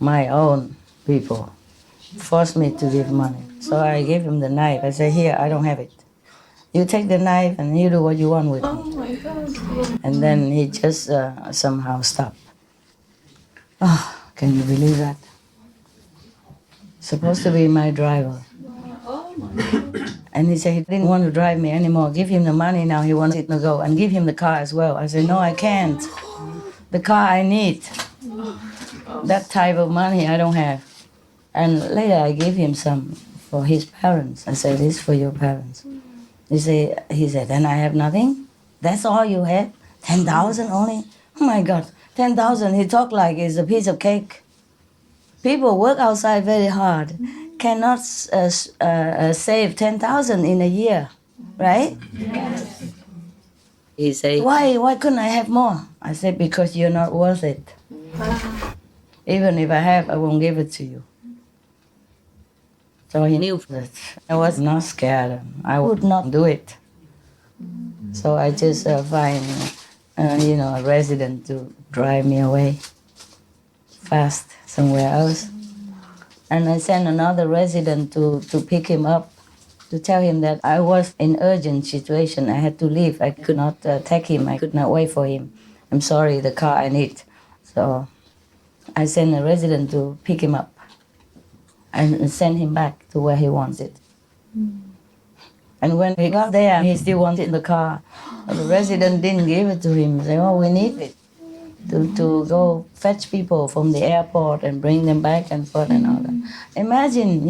my own people forced me to give money. So I gave him the knife. I said, here, I don't have it. You take the knife and you do what you want with Oh me. my God. And then he just somehow stopped. Oh, can you believe that? Supposed to be my driver. Oh my God. And he said he didn't want to drive me anymore. Give him the money now. He wants it to go. And give him the car as well. I said, no, I can't. The car I need. That type of money I don't have. And later I gave him some for his parents. I said, this is for your parents. He said, then I have nothing? That's all you have? 10,000 only? Oh my God, 10,000. He talked like it's a piece of cake. People work outside very hard, cannot save 10,000 in a year, right? Yes. He said, why couldn't I have more? I said, because you're not worth it. Even if I have, I won't give it to you. So he knew that I was not scared. I would not do it. So I just find, a resident to drive me away fast somewhere else. And I sent another resident to pick him up, to tell him that I was in urgent situation. I had to leave. I could not take him. I could not wait for him. I'm sorry, the car I need. So I sent a resident to pick him up and send him back to where he wants it. And when he got there, he still wanted the car. But the resident didn't give it to him. He said, oh, we need it to go fetch people from the airport and bring them back and forth and all that. Imagine,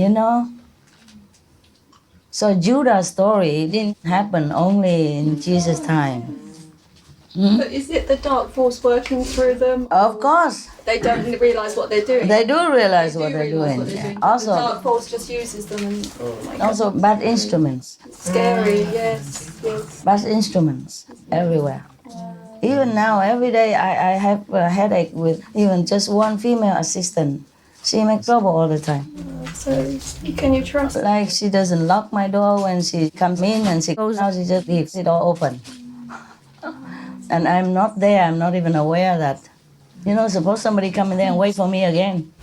So Judah's story didn't happen only in Jesus' time. But is it the dark force working through them? Of course. They don't realise what they're doing. They do realize what they're doing. Also, the dark force just uses them and also bad instruments. Scary, yes. Bad instruments everywhere. Even now, every day I have a headache with even just one female assistant. She makes trouble all the time. So can you trust? Like she doesn't lock my door when she comes in and she goes out, she just leaves it all open. And I'm not there, I'm not even aware that. Suppose somebody come in there and wait for me again.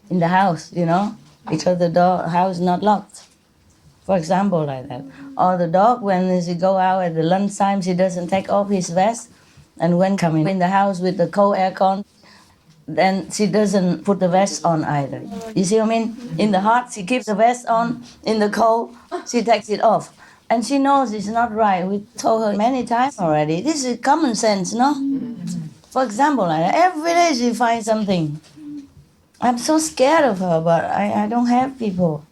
In the house, because the house is not locked. For example, like that. Or the dog, when she go out at the lunchtime, she doesn't take off his vest. And when coming in the house with the cold aircon, then she doesn't put the vest on either. You see what I mean? In the hot, she keeps the vest on. In the cold, she takes it off. And she knows it's not right. We told her many times already. This is common sense, no? For example, like that. Every day she finds something. I'm so scared of her, but I don't have people.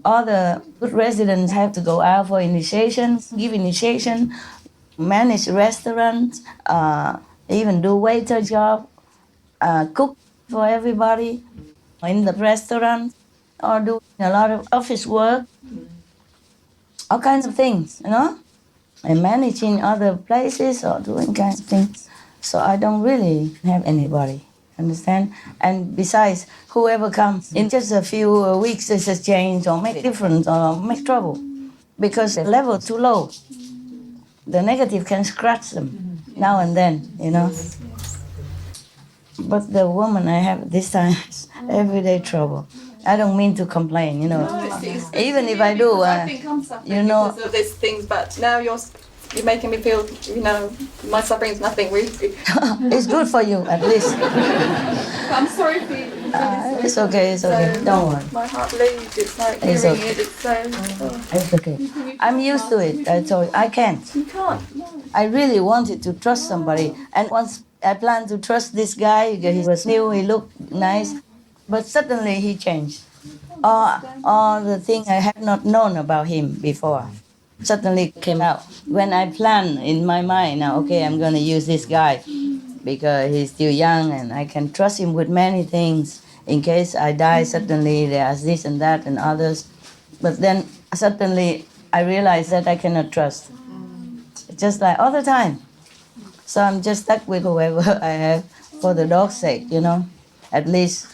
All the good residents have to go out for initiation, give initiation, manage restaurants, even do waiter job, cook for everybody in the restaurant, or do a lot of office work, all kinds of things, and managing other places or doing kinds of things. So I don't really have anybody, understand? And besides, whoever comes in just a few weeks, there's a change or make difference or make trouble because the level too low. The negative can scratch them now and then, But the woman I have this time is everyday trouble. I don't mean to complain, it's Even if I do, I think I'm suffering because of these things, but now you're making me feel, my suffering is nothing really. It's good for you, at least. I'm sorry for you. It's okay. Don't worry. My heart bleeds. It's like It's hearing okay. it. It's so. It's okay. I'm used to it. I told you, I can't. You can't. No. I really wanted to trust somebody. And once I planned to trust this guy, because he was new, he looked nice. But suddenly he changed. All the things I had not known about him before suddenly came out. When I planned in my mind, now, okay, I'm going to use this guy because he's still young and I can trust him with many things. In case I die, suddenly there's this and that and others. But then suddenly I realized that I cannot trust. Just like all the time. So I'm just stuck with whoever I have for the dog's sake, At least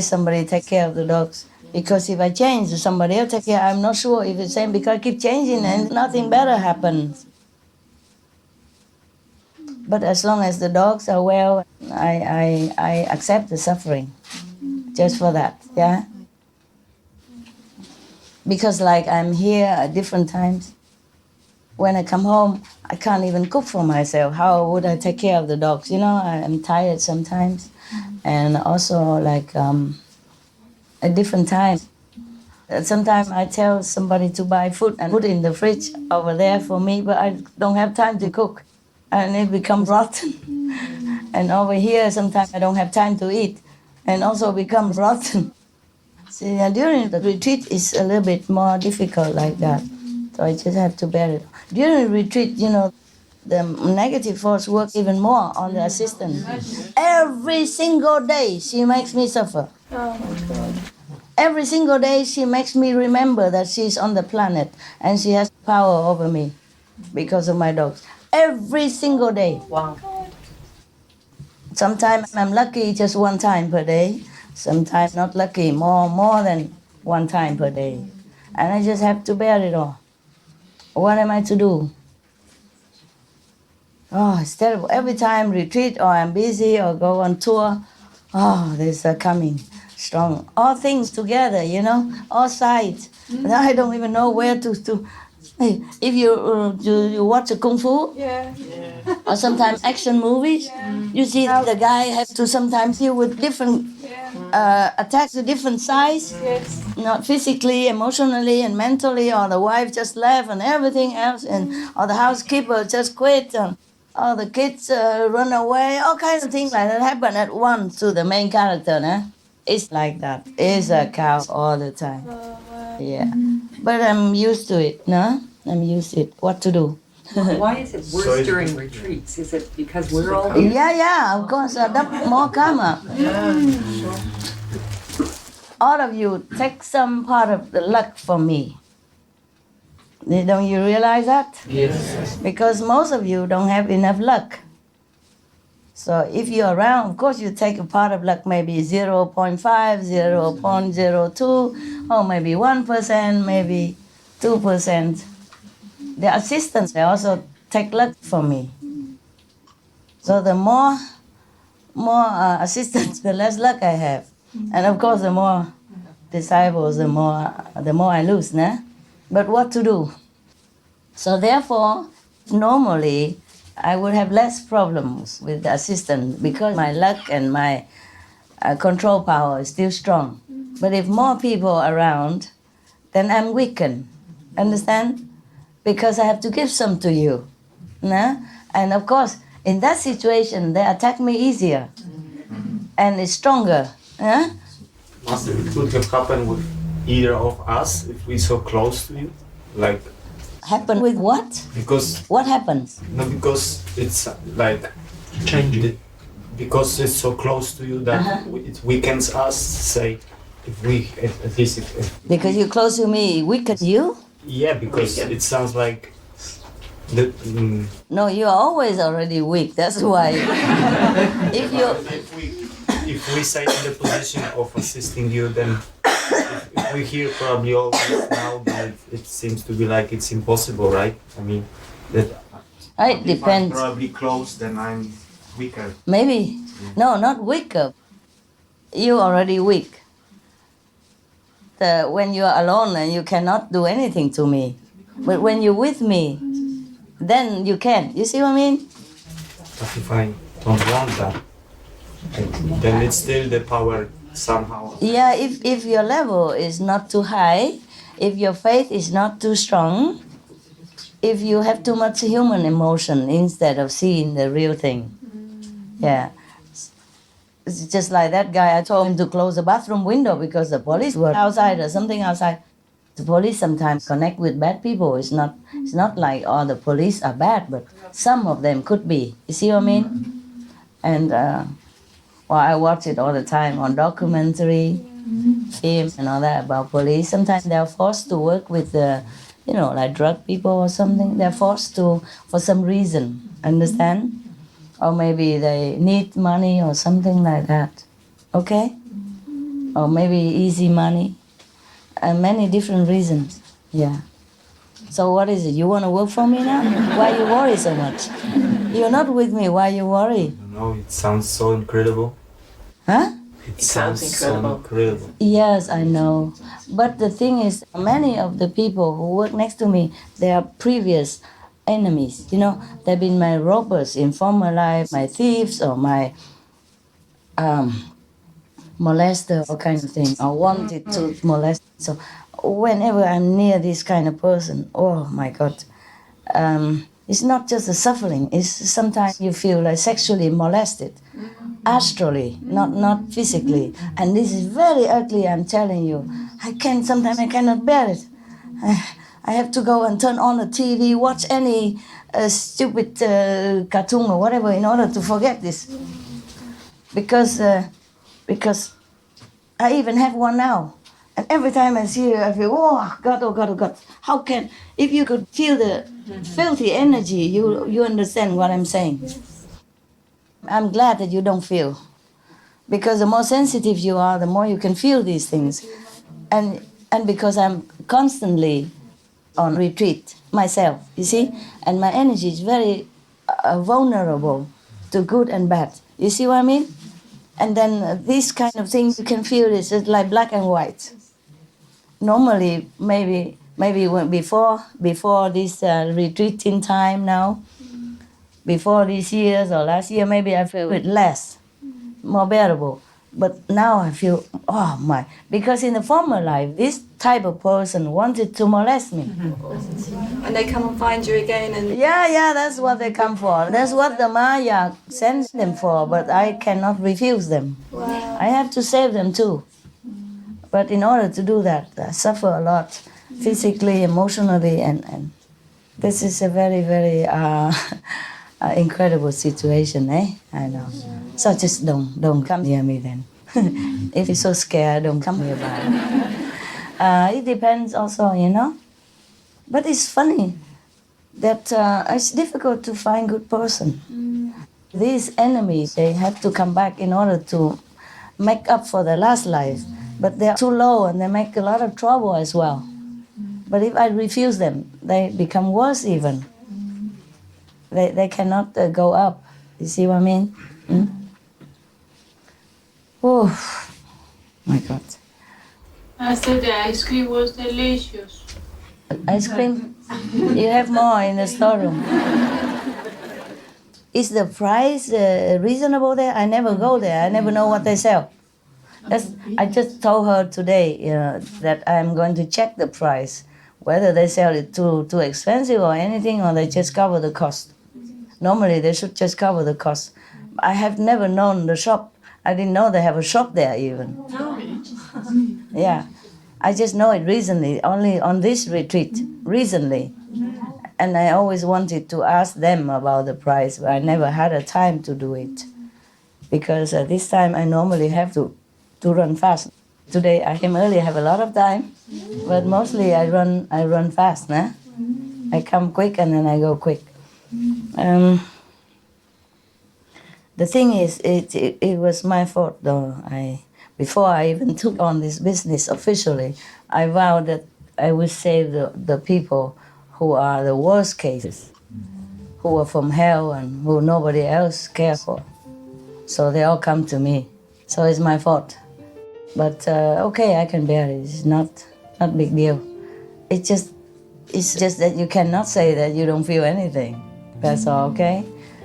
somebody take care of the dogs. Because if I change, somebody else take care. I'm not sure if it's the same because I keep changing and nothing better happens. But as long as the dogs are well, I accept the suffering just for that, yeah? Because like I'm here at different times. When I come home, I can't even cook for myself. How would I take care of the dogs? You know, I'm tired sometimes. And also like at different times. Sometimes I tell somebody to buy food and put it in the fridge over there for me, but I don't have time to cook. And it becomes rotten. And over here, sometimes I don't have time to eat and also becomes rotten. See, during the retreat, it's a little bit more difficult like that. So I just have to bear it. During retreat, you know, the negative force works even more on the assistant. Every single day, she makes me suffer. Oh my God. Every single day, she makes me remember that she's on the planet and she has power over me because of my dogs. Every single day. Wow. Sometimes I'm lucky just one time per day. Sometimes not lucky, more than one time per day. And I just have to bear it all. What am I to do? Oh, it's terrible. Every time retreat or I'm busy or go on tour, oh, there's a coming strong. All things together, you know, all sides. And I don't even know where to. Hey, if you watch a kung fu, Yeah. or sometimes action movies, you see how the guy has to sometimes deal with different attacks to different size, Yes. not physically, emotionally, and mentally, or the wife just left and everything else, and or the housekeeper just quit, and or the kids run away, all kinds of things like that happen at once to the main character. Nah? It's like that. It's a cow all the time. Yeah, but I'm used to it. No, I'm used to it. What to do? Why is it worse during retreats? Is it because we're all here? Yeah, of course, more karma. All of you take some part of the luck from me. Don't you realize that? Yes. Because most of you don't have enough luck. So if you're around, of course you take a part of luck, maybe 0.5, 0.02, or maybe 1%, maybe 2%. The assistants, they also take luck from me. So the more assistants, the less luck I have. And of course, the more disciples, the more I lose, nah? But what to do? So therefore, normally, I would have less problems with the assistant because my luck and my control power is still strong. But if more people are around, then I'm weakened. Understand? Because I have to give some to you. Nah? And of course, in that situation, they attack me easier. And it's stronger. Yeah? Master, it could have happened with either of us if we're so close to you. Like, Happen with what? because, What happens? no, because it's like, changing. Because it's so close to you that it weakens us, say, if we, at least if Because you're close to me, weaken you? yeah, because it sounds like, the, No, you're always already weak. That's why. If you if we say in the position of assisting you, then if we hear probably all this now, then it seems to be like it's impossible, right? I mean, that it if I'm depends. probably close, then I'm weaker. Maybe. No, not weaker. You're already weak. When you're alone and you cannot do anything to me. But when you're with me, then you can. You see what I mean? But if I don't want that, then it's still the power somehow. Yeah, if your level is not too high, if your faith is not too strong, if you have too much human emotion instead of seeing the real thing. Yeah. It's just like that guy, I told him to close the bathroom window because the police were outside or something outside. The police sometimes connect with bad people. It's not like all the police are bad, but some of them could be. You see what I mean? And I watch it all the time on documentary, film and all that about police. Sometimes they're forced to work with the, like drug people or something. They're forced to for some reason. Understand? Or maybe they need money or something like that. Okay? Or maybe easy money. And many different reasons. Yeah. So what is it? You want to work for me now? Why you worry so much? You're not with me. Why you worry? No, it sounds so incredible. Huh? It sounds so incredible. incredible. Yes, I know. But the thing is, many of the people who work next to me, they are previous enemies. You know, they've been my robbers in former life, my thieves, or my molester, or kind of thing, or wanted to molest. So whenever I'm near this kind of person, oh my God, it's not just the suffering. It's sometimes you feel like sexually molested, astrally, not physically, and this is very ugly. I'm telling you, sometimes I cannot bear it. I have to go and turn on the TV, watch any stupid cartoon or whatever in order to forget this, because I even have one now. And every time I see her, I feel, oh God, oh God, oh God. How can, if you could feel the filthy energy, you understand what I'm saying. I'm glad that you don't feel. Because the more sensitive you are, the more you can feel these things. And because I'm constantly on retreat myself, you see? And my energy is very vulnerable to good and bad. You see what I mean? And then these kind of things, you can feel it's just like black and white. Normally, maybe before this retreating time now, before these years or last year, maybe I feel it less, more bearable. But now I feel, oh my, because in the former life, this type of person wanted to molest me. And they come and find you again and Yeah, that's what they come for. That's what the Maya sends them for, but I cannot refuse them. wow. I have to save them too. But in order to do that, I suffer a lot, physically, emotionally, and this is a very, very incredible situation, eh? I know. So just don't come near me then. If you're so scared, don't come nearby. It depends also, you know. But it's funny that it's difficult to find good person. These enemies, they have to come back in order to make up for their last life. But they're too low and they make a lot of trouble as well. But if I refuse them, they become worse even. They cannot go up. You see what I mean? Oh, my God. I said the ice cream was delicious. Ice cream? You have more in the storeroom. Is the price reasonable there? I never go there. I never know what they sell. I just told her today that I'm going to check the price, whether they sell it too expensive or anything, or they just cover the cost. Normally, they should just cover the cost. I have never known the shop. I didn't know they have a shop there even. Yeah, I just know it recently, only on this retreat, recently. And I always wanted to ask them about the price, but I never had a time to do it. Because this time I normally have to run fast. Today I came early, I have a lot of time, but mostly I run fast. Nah? I come quick and then I go quick. The thing is, it was my fault though. Before I even took on this business officially, I vowed that I would save the people who are the worst cases, who are from hell and who nobody else cares for. So they all come to me. So it's my fault. But okay, I can bear it. It's not big deal. It's just that you cannot say that you don't feel anything. That's all, okay?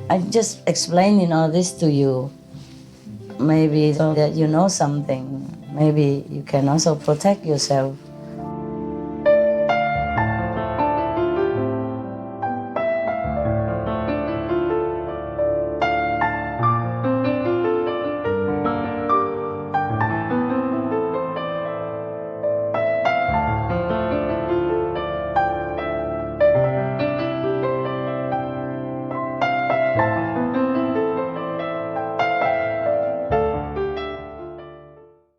I'm just explaining all this to you. Maybe so that you know something. Maybe you can also protect yourself